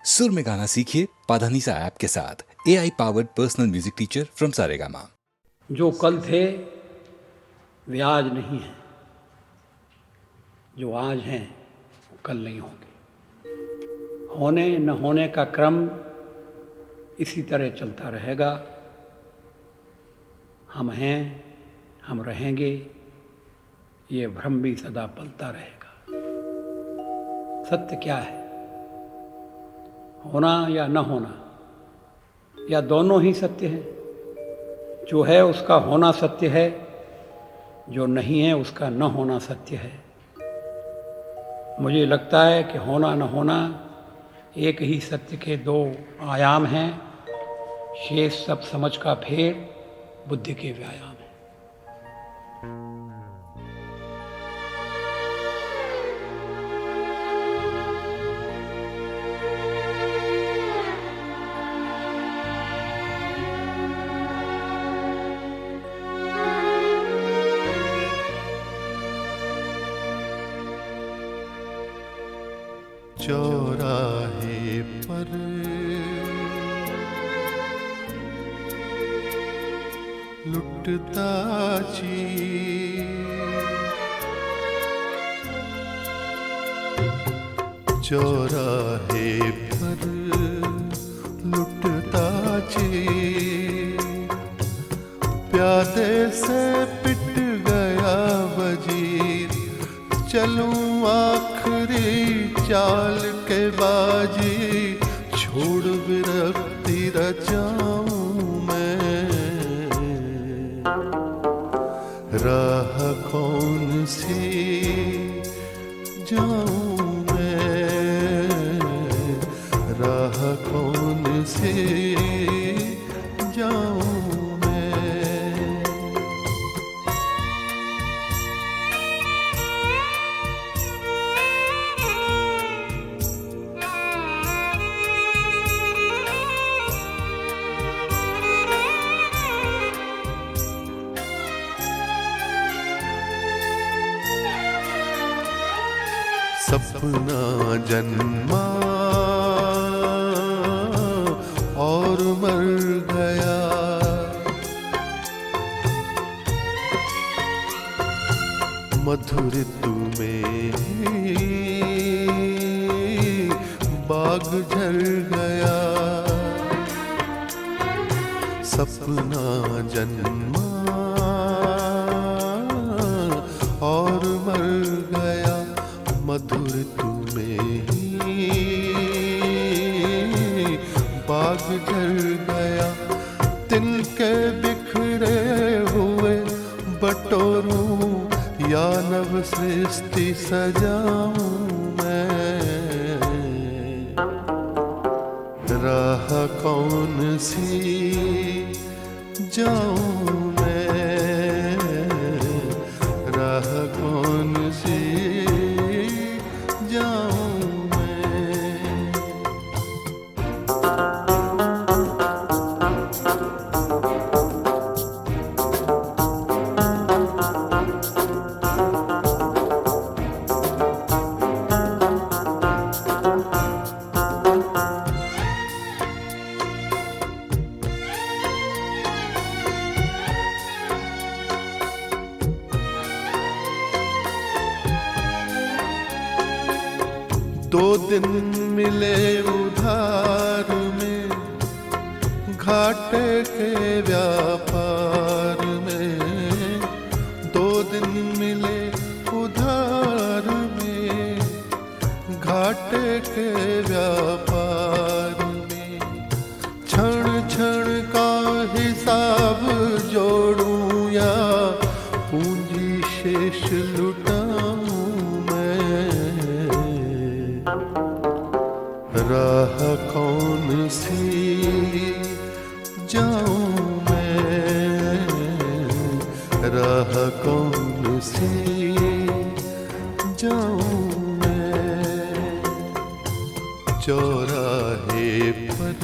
सुर में गाना सीखिए पाधानीसा ऐप के साथ। AI powered personal music teacher from Saregama. जो कल थे वे आज नहीं हैं, जो आज हैं वो कल नहीं होंगे। होने न होने का क्रम इसी तरह चलता रहेगा। हम हैं, हम रहेंगे, ये भ्रम भी सदा पलता रहेगा। सत्य क्या है? होना या न होना, या दोनों ही सत्य हैं? जो है उसका होना सत्य है, जो नहीं है उसका न होना सत्य है। मुझे लगता है कि होना न होना एक ही सत्य के दो आयाम हैं। शेष सब समझ का फेर बुद्धि के व्यायाम है। चौराहे पर लुटता चौराहे पर लुटता प्यादे से पिट गया वजीर। चलूं आखिरी चाल के बाजी, छोड़ विरक्ति रचाऊं मैं। राह कौन सी जाऊं मैं, राह कौन सी जाऊं। सपना जन्मा और मर गया, मधुर ऋतु में बाग झड़ गया। सपना जन्मा और मर गया, मधुर तुम्हें ही बाग झड़ गया। तिनके बिखरे हुए बटोरूं या नव सृष्टि सजाऊं मैं। राह कौन सी जाऊं मैं, राह कौन सी जाऊं मैं। दो दिन मिले उधार में, घाटे के व्यापार में। दो दिन मिले उधार में, घाटे के व्यापार में। क्षण क्षण का हिसाब जोड़ूं या पूंजी शेष लुटाऊं मैं। राह कौन सी जाऊं मैं, राह कौन सी जाऊं मैं। चौराहे पर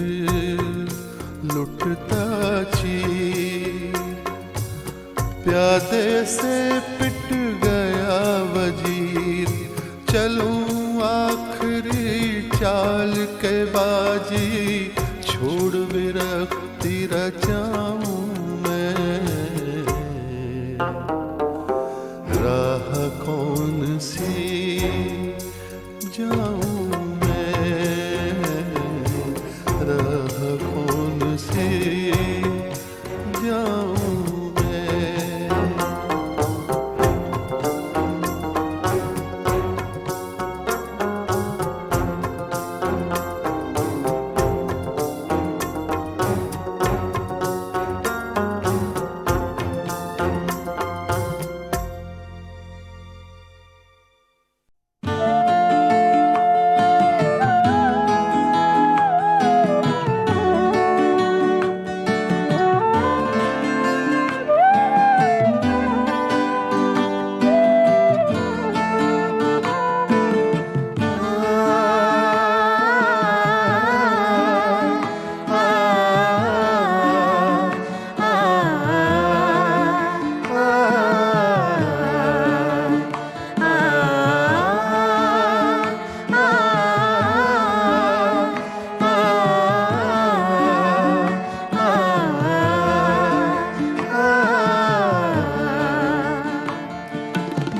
लुटता प्यादे से पिट गया वजीर। चलूं आखिरी चाल के बाजी छोड़ विरक्ति रचाऊं मैं। राह कौन सी जाऊं मैं, राह कौन सी जाऊं मैं।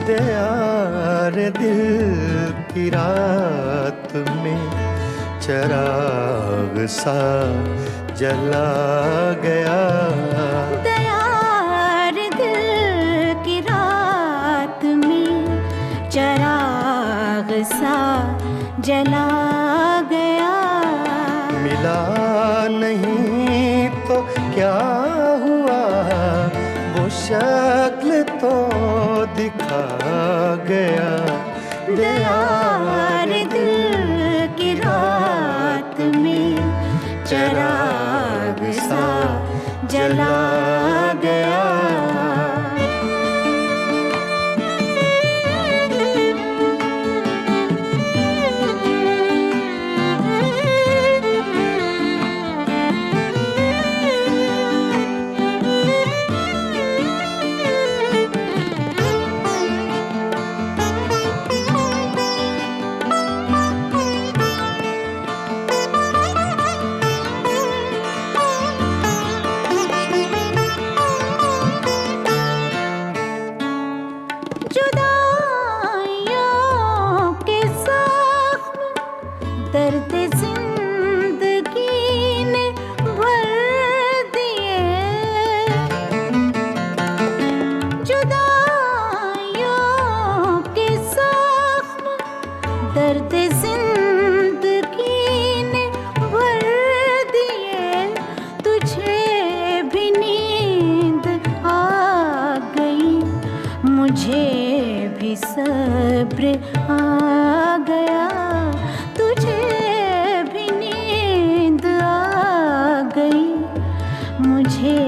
यार दिल की रात में चराग सा जला गया। दयार दिल की रात में चराग सा जला गया। मिला नहीं तो क्या हुआ, वो शक्ल तो दिखा गया। दयार दिल की रात में चराग सा जला गया। दर्द जिंदगी ने भर दिए, जुदाइयों के जख्म दर्द जिंदगी ने भर दिए। तुझे भी नींद आ गई, मुझे भी सब्र आ गया। मुझे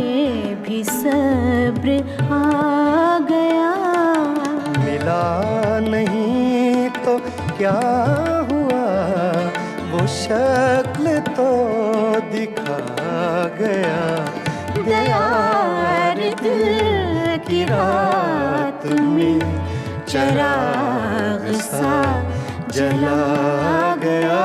भी सब्र आ गया। मिला नहीं तो क्या हुआ, वो शक्ल तो दिखा गया। दयार दिल की रात में चराग सा जला गया।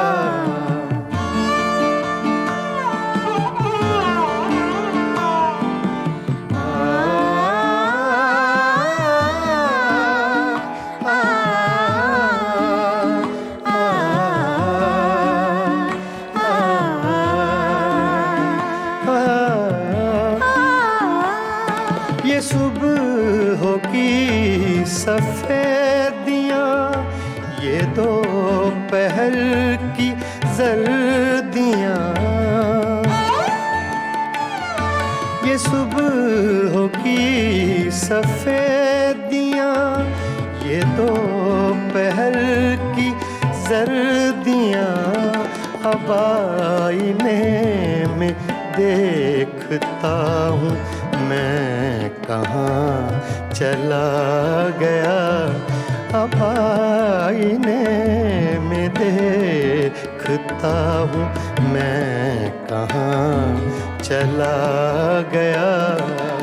ये सुबह की सफेदियाँ, ये दोपहर की जर्दियाँ। ये सुबह की सफेदियाँ, ये दोपहर की जर्दियाँ। अब आईने में देखता हूँ मैं कहाँ चला गया। अब आईने में देखता हूँ मैं कहाँ चला गया।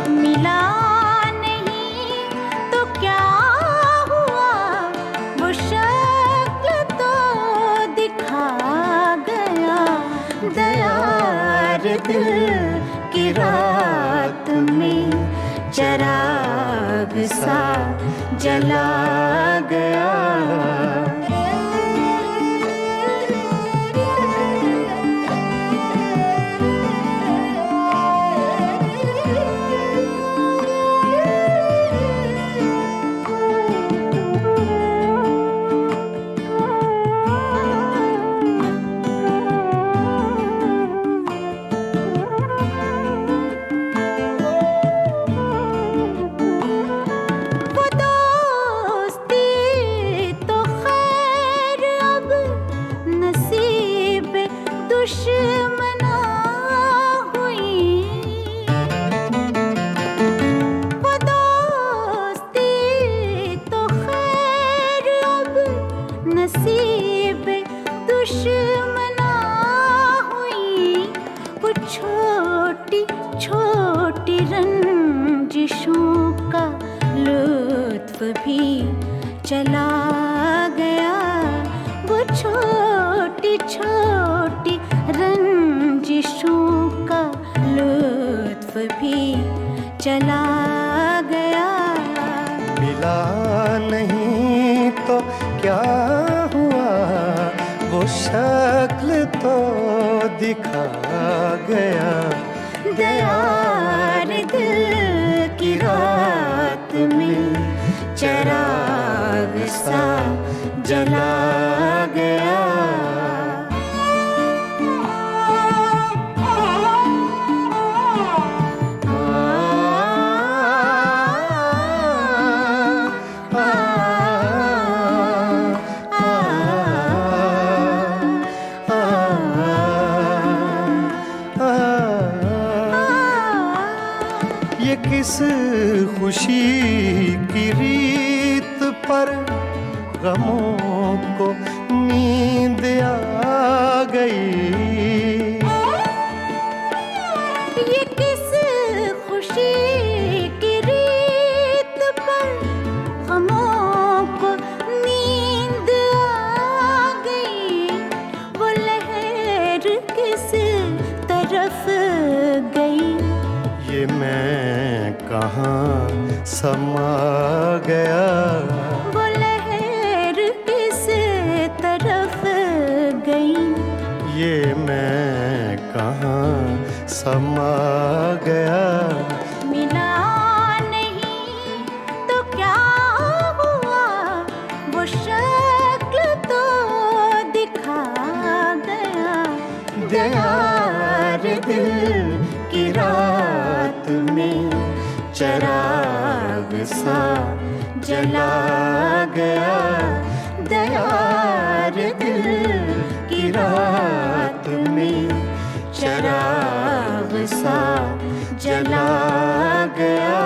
मिला नहीं तो क्या हुआ, वो शक्ल तो दिखा दिल की रात में चराग सा जला गया। चला गया वो छोटी छोटी रंजिशों का लुत्फ भी चला गया। मिला नहीं तो क्या हुआ, वो शक्ल तो दिखा गया। दयार दिल की रात में चराग सा जला गया। ये किस खुशी की रीत पर गमों को नींद आ गई। ये किस खुशी की रीत पर गमों को नींद आ गई। वो लहर किस तरफ गई, ये मैं कहाँ समा गया। वो लहर किस तरफ गई, ये मैं कहाँ समा गया। मिला नहीं तो क्या हुआ, वो शक्ल तो दिखा गया। दयार दिल की रात में चराग सा जला गया। दयार दिल की रात में चराग सा जला गया।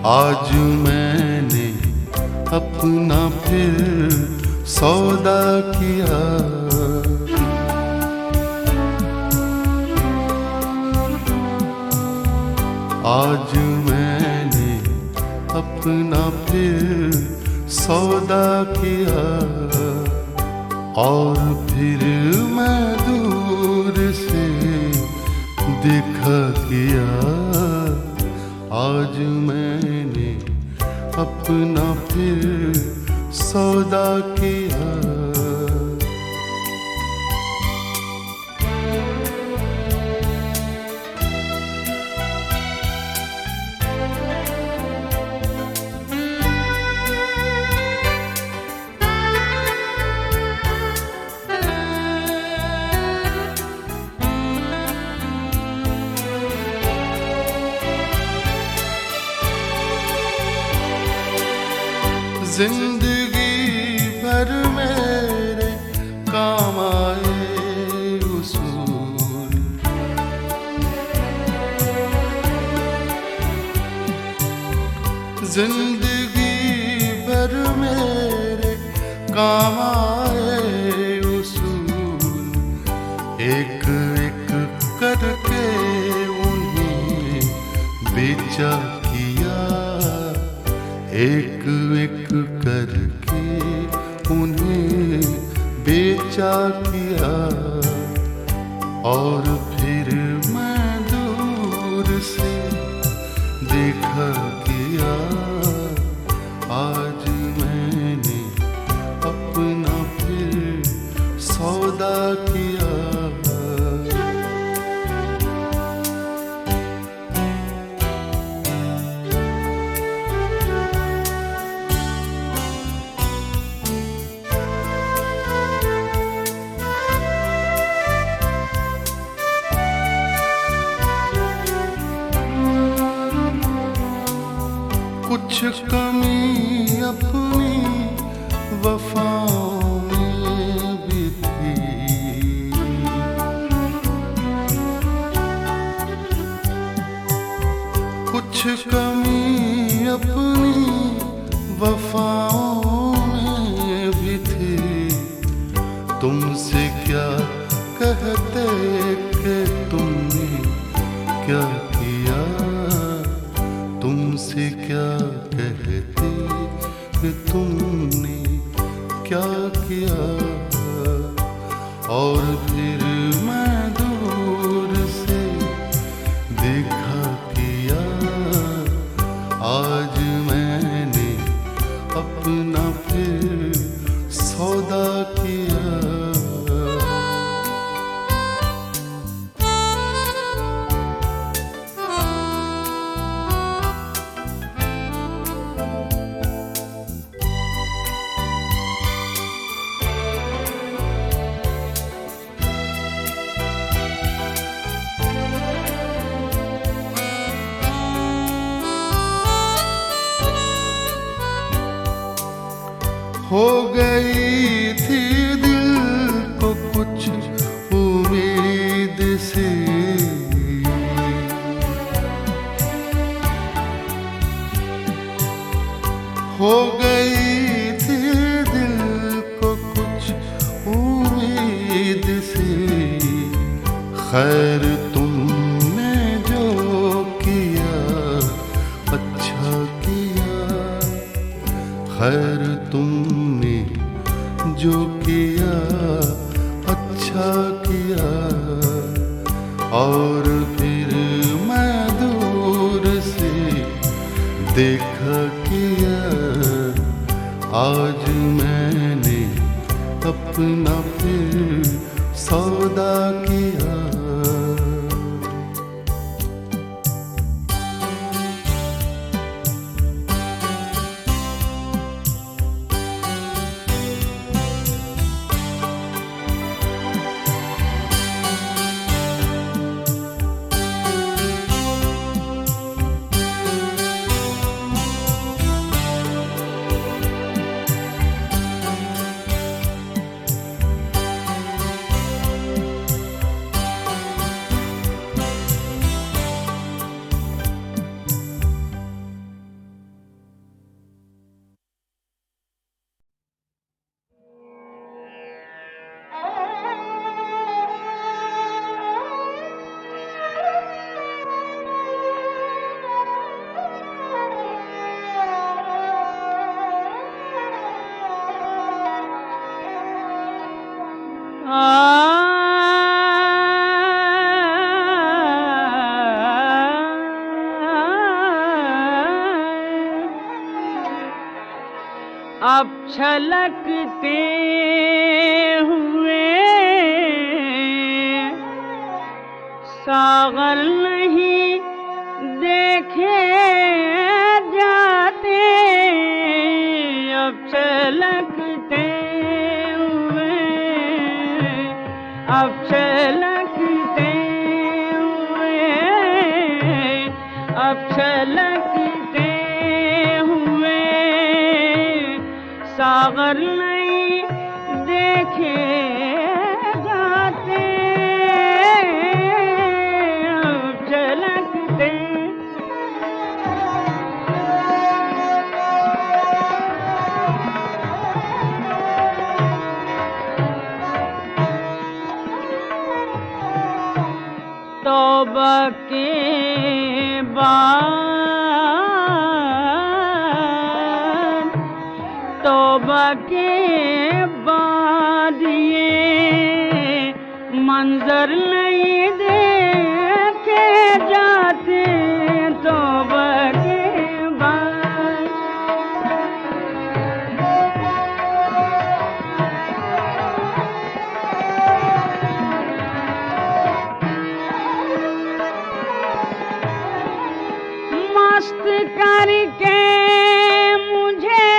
आज मैंने अपना फिर सौदा किया। आज मैंने अपना फिर सौदा किया और फिर मैं दूर से देखा किया। आज मैंने अपना फिर सौदा किया। जिंदगी भर मेरे काम आए उसूल। जिंदगी भर मेरे काम आए उसूल। एक एक करके उन्हें बेचा किया। एक एक करके उन्हें बेचा किया और फिर मैं दूर से देखा किया। आज मैंने अपना फिर सौदा किया। कुछ कमी अपनी वफाओं में भी थी। कुछ कमी अपनी वफाओं में भी थी। तुमसे क्या कहते कि तुमने क्या किया। तुमसे क्या कहते कि तुमने क्या किया। और फिर मैं दूर से देखा किया। आज मैंने अपना फिर सौदा किया। हो गई थी दिल को कुछ उम्मीद से। हो गई थी दिल को कुछ उम्मीद से। खैर तुमने जो किया अच्छा किया। खैर तुमने जो किया अच्छा किया। और फिर मैं दूर से देखा किया। आज मैंने अपना फिर सौदा किया। अब छलकते हुए सागर नहीं देखे जाते, अब छलकते हुए, अब छलकते हुए, अब छलकते हुए सागर नहीं देखे जाते, अब छलकते। तौबा के बाद, तौबा के बाद ये मंजर नहीं देखे जाते, तौबा के बाद। मस्त करके मुझे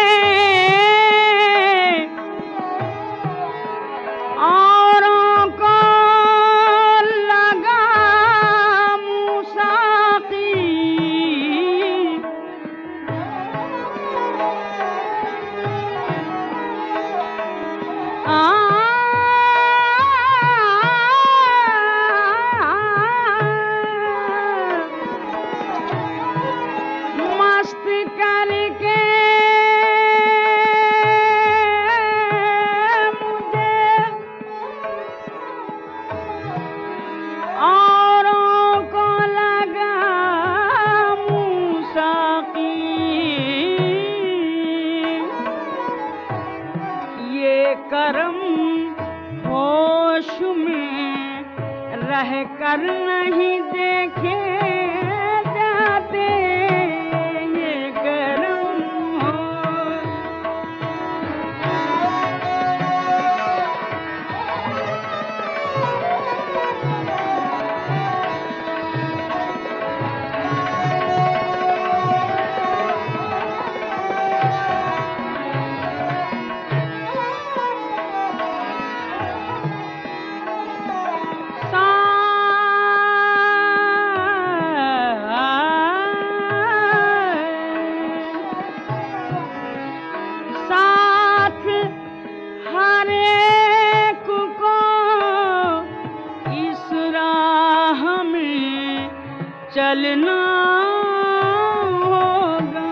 औरों को लगा मुसाकी, मस्त करके मुझे औरों को लगा मुसाकी, ये करम होश में रह कर नहीं देखे जाते, ये करम होश। साथ हर एक को इस राह में चलना होगा,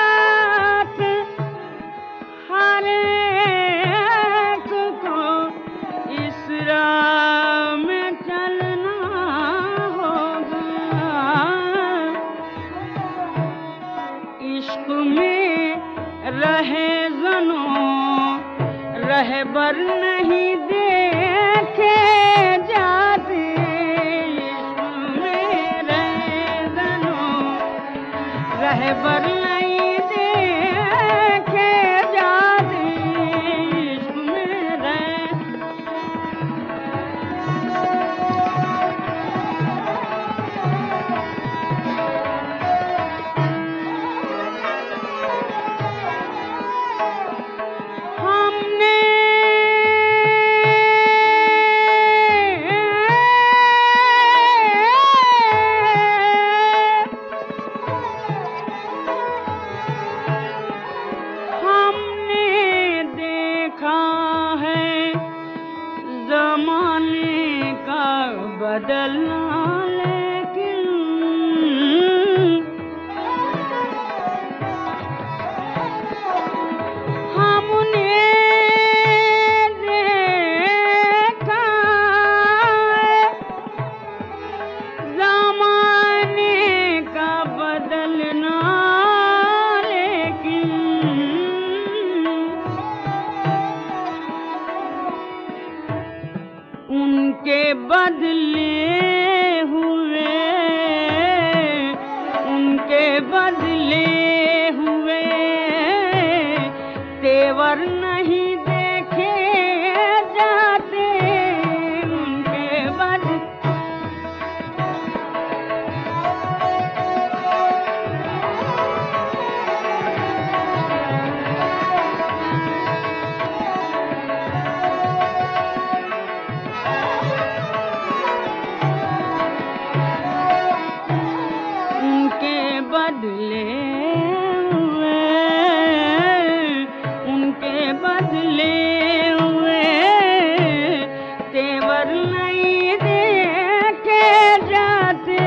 साथ हर एक को इस राह में चलना होगा, इश्क में रहे ज़नों रहबर नहीं देखे जाते, इश्क में रहे ज़नों रहबर नहीं देखे जाते, इश्क में रहे। हमने बदले हुए, उनके बदले हुए तेवर नहीं देखे जाते, उनके बदले बदले हुए, उनके बदले हुए तेवर नहीं देखे जाते,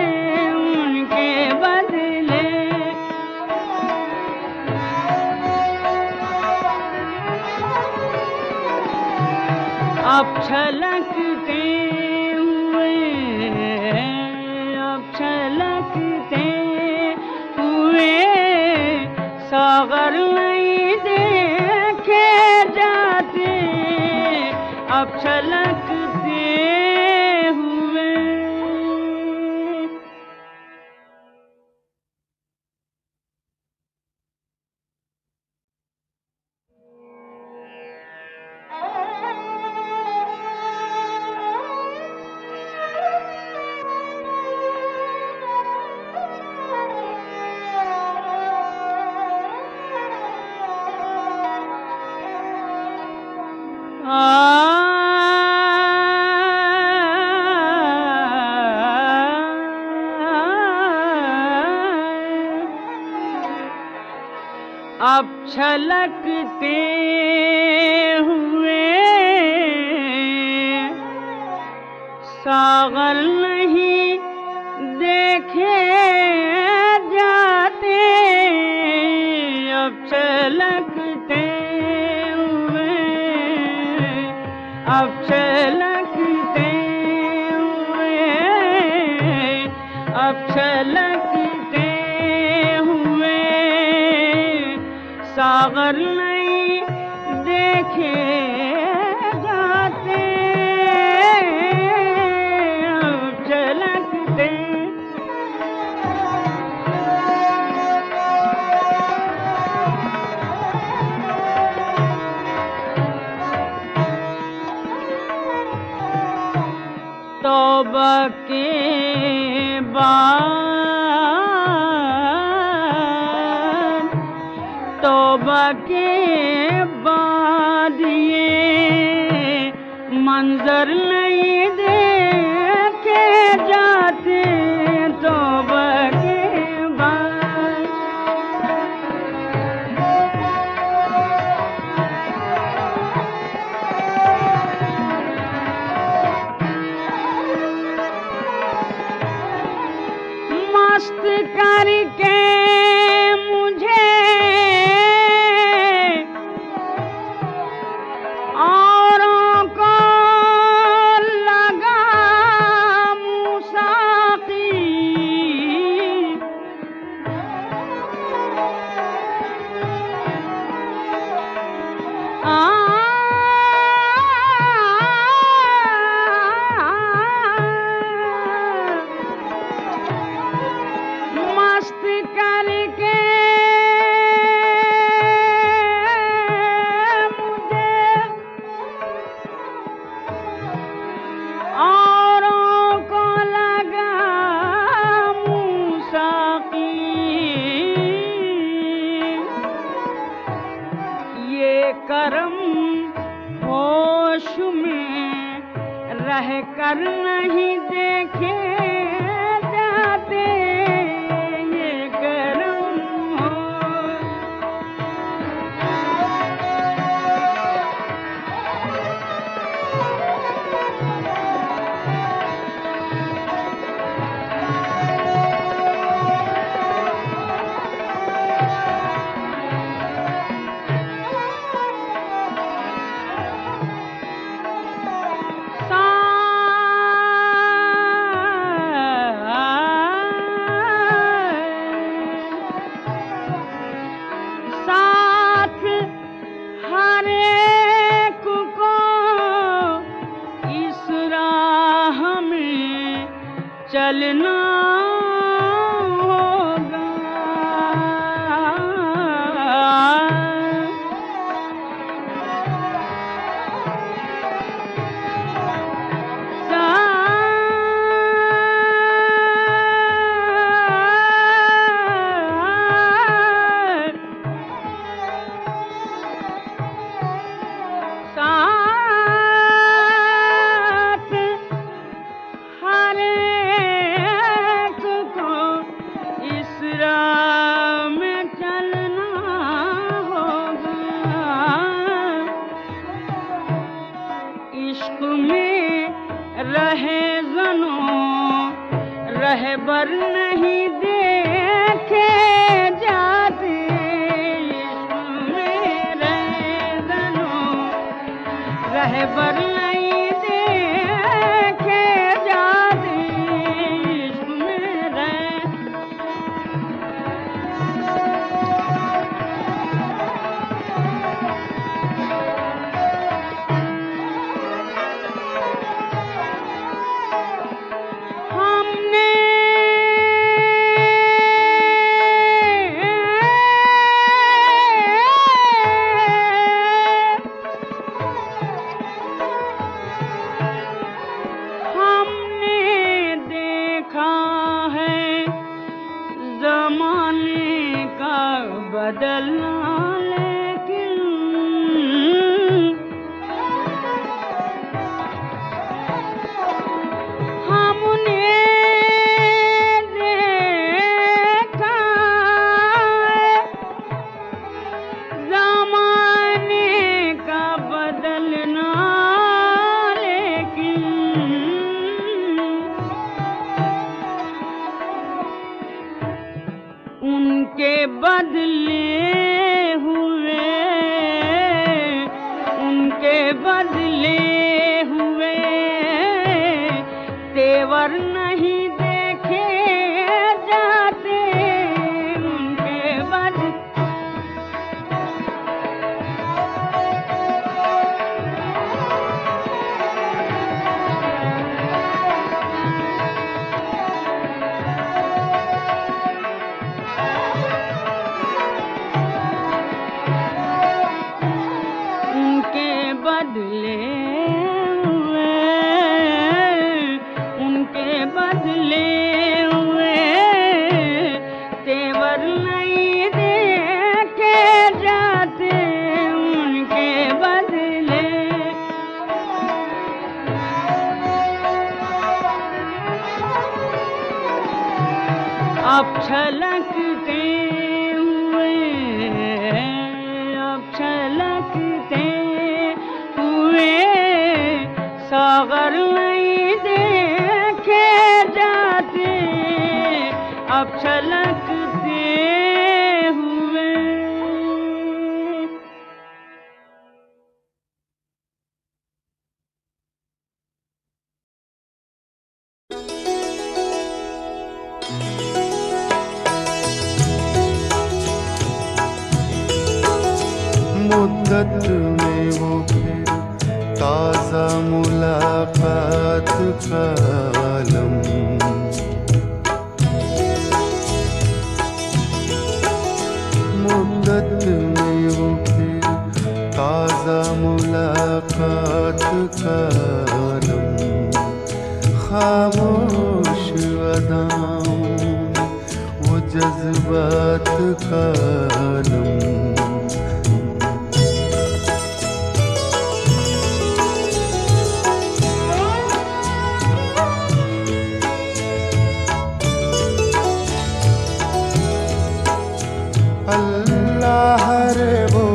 उनके बदले अब छलकते हुए, अब छलकते सागर नहीं देखे जाते, अब छलकते हुए। अब छलकते हुए सागर नहीं देखे जाते, अब छलकते हुए, अब छलकते हुए, अब छलकते हुए सागर नहीं देखे जाते, अब छलकते तौबा के बाद, तौबा के बाद ये मंजर नहीं देखे जाते, तौबा के बाद मस्त करके मुझे औरों को लगा मुसाकी, मस्त करके मुझे औरों को लगा मुसाकी, ये करम होश में रह कर नहीं देखे जाते, ये करम होश रहबर नहीं देखे जाते इश्क में रहजनों, रहबर नहीं देखे जाते इश्क में रह। हमने देखा है ज़माने का बदलना, लेकिन हमने देखा है ज़माने का बदलना, लेकिन उनके बदले हुए, उनके बदले हुए तेवर नहीं देखे जाते, उनके बदले। उनके बदले हुए, उनके बदले हुए तेवर नहीं देखे जाते, उनके बदले। अब छलकते हुए, अब छलकते हुए सागर नहीं देखे जाते, अब छलकते हुए। मुद्दत में वो फिर ताज़ा मुलाकात का आलम, मुद्दत में वो फिर ताज़ा मुलाकात का आलम, खामोश अदाओं में वो जज्बात का आलम। अल्लाह रे वो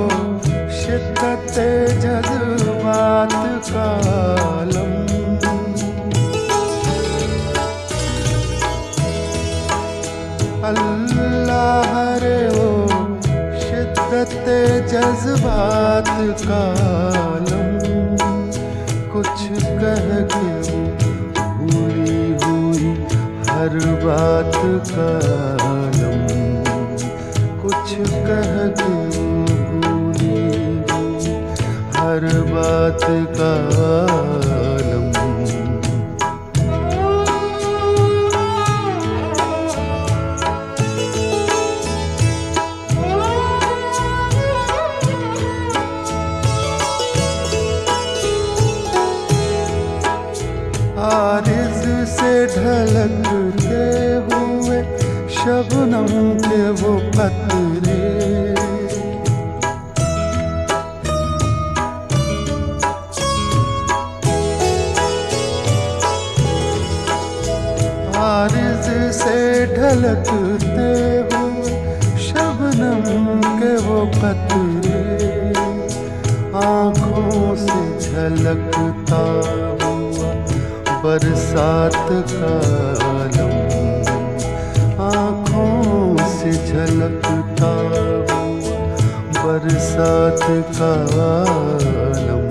शिद्दत जज्बात का आलम, अल्लाह रे वो शिद्दत जज्बात का आलम, कुछ कह के भूली हुई हर बात का आलम, कुछ कह के भूली हुई हर बात का आलम। आरिज़ से ढलकते हुए शबनम के वो कतरे, आरिज़ से ढलकते हुए शबनम के वो कतरे, आँखों से झलकता हुआ बरसात का आलम, झलकता हुआ बरसात का आलम।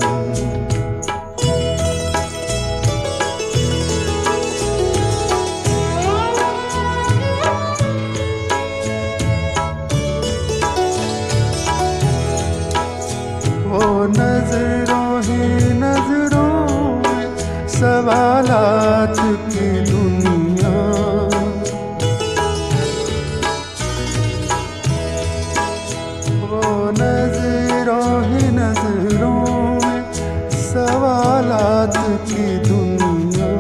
वो नजरों ही नजरों में सवालात की दुनिया। वो नजरों ही नजरों में सवालात की दुनिया।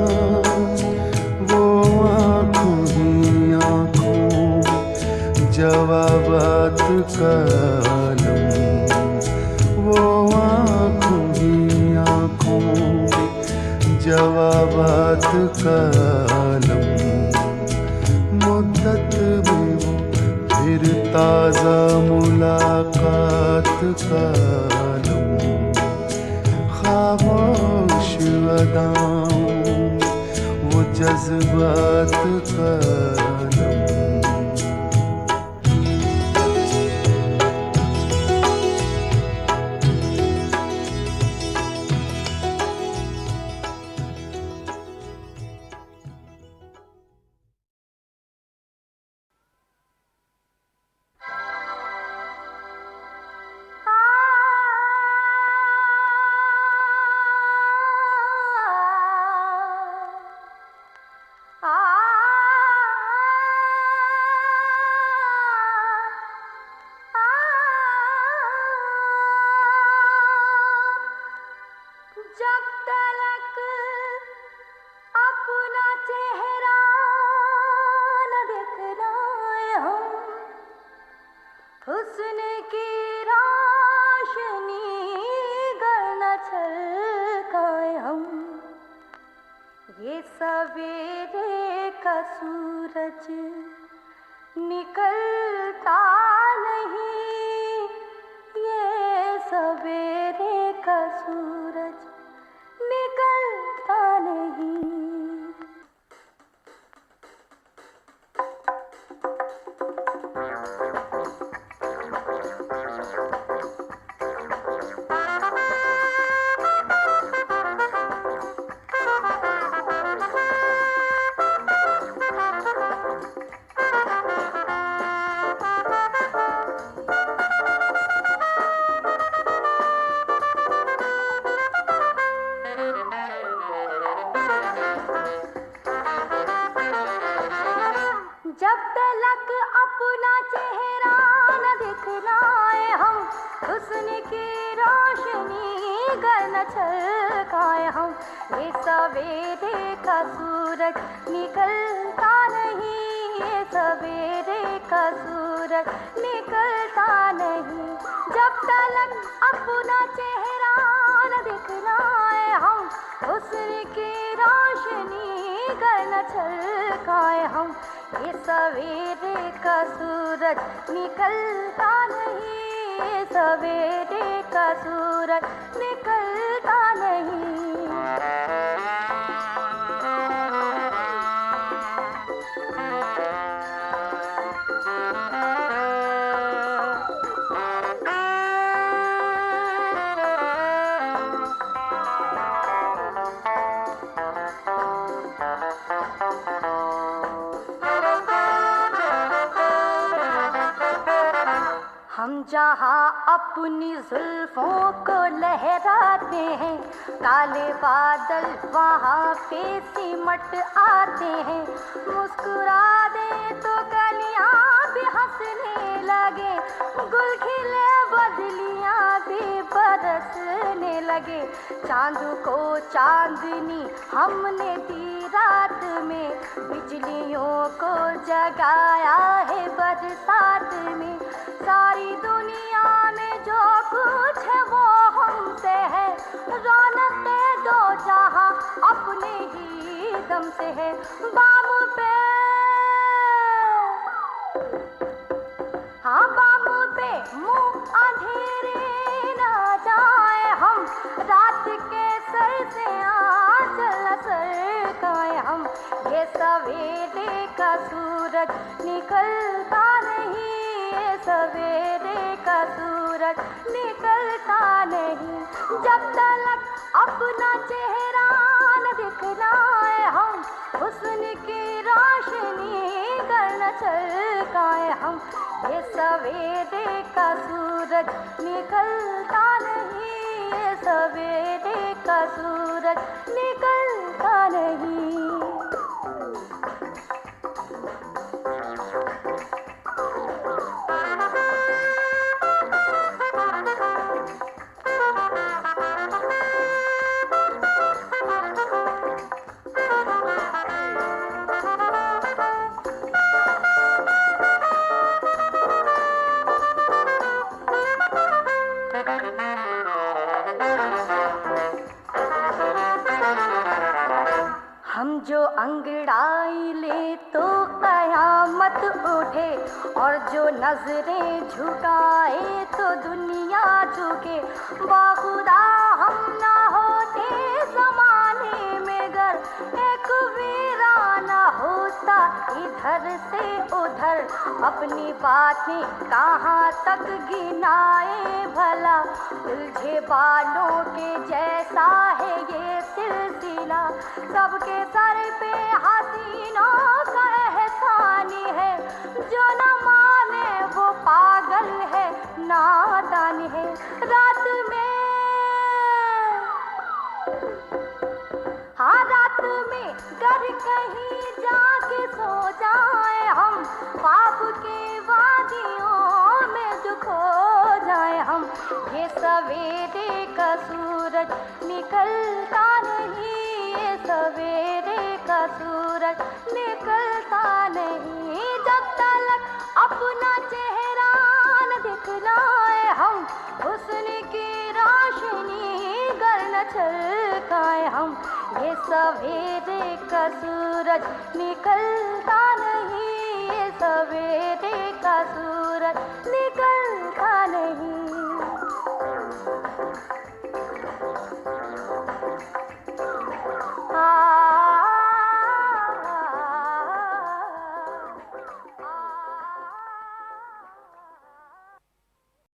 वो आँखों ही आँखों में जवाबात का आलम। वो आँखों ही आँखों में जवाबात का आलम। मुद्दत में वो फिर ताज़ा मुलाकात का आलम। खामोश अदाओं में वो जज्बात का आलम। जब तलक अपना चेहरा न दिखलाए हम, हुस्न की रोशनी गर न छलकाए हम। ये सवेरे का सूरज निकलता नहीं, ये सवेरे का सूरज निकलता नहीं। जब तलक अपना चेहरा न दिखलाए हम, हुस्न की रोशनी गर न छलकाए हम। ये सवेरे का सूरज निकलता नहीं, ये सवेरे का सूरज निकलता नहीं। जब तलक अपना चेहरा न दिखलाए हम, हुस्न की रोशनी गर न छलकाए हम। ये सवेरे का सूरज निकलता नहीं, ये सवेरे का सूरज निकलता नहीं। हम जहाँ अपनी जुल्फों को लहराते हैं, काले बादल वहाँ पे सिमट आते हैं। मुस्कुरा दे तो कलियाँ भी हंसने लगे, गुल खिले बदलियाँ भी बरसने लगे। चांद को चांदनी हमने दी रात में, बिजलियों को जगाया है बरसात में। सारी दुनिया में जो कुछ है वो हमसे है, रौनक दो जहां अपने ही दम से है। बाम पे हाँ बाम पे मुँह अंधेरे ना जाए हम, रात के सर से आंचल सरकाए हम। ये सवेरे का सूरज निकलता नहीं, निकलता नहीं। जब तक अपना चेहरा न दिखलाए हम, हुस्न की रोशनी कर न छलकाए हम। ये सवेरे का सूरज निकलता नहीं, ये सवेरे का सूरज निकलता नहीं। हम जो अंगड़ाई ले तो कयामत उठे, और जो नजरें झुकाए तो दुनिया झुके। बाखुदा हम ना होते जमाने में गर, एक वीराना होता इधर से उधर। अपनी बातें कहाँ तक गिनाए भला, उलझे बालों के जैसा है ये सिलसिला। सबके सर पे हसीनों का एहसानी है, जो न माने वो पागल है, नादान है। रात में, हाँ रात में घर कहीं जाके सो जाए हम, पाप के वादियों में जो खो जाए हम। ये सवेरे का सूरज निकलता नहीं, ये सवेरे का सूरज निकलता नहीं। जब तक अपना चेहरा न दिखलाए हम, हुस्न की रोशनी गर न छलकाए हम। ये सवेरे का सूरज निकलता नहीं, ये सवेरे का सूरज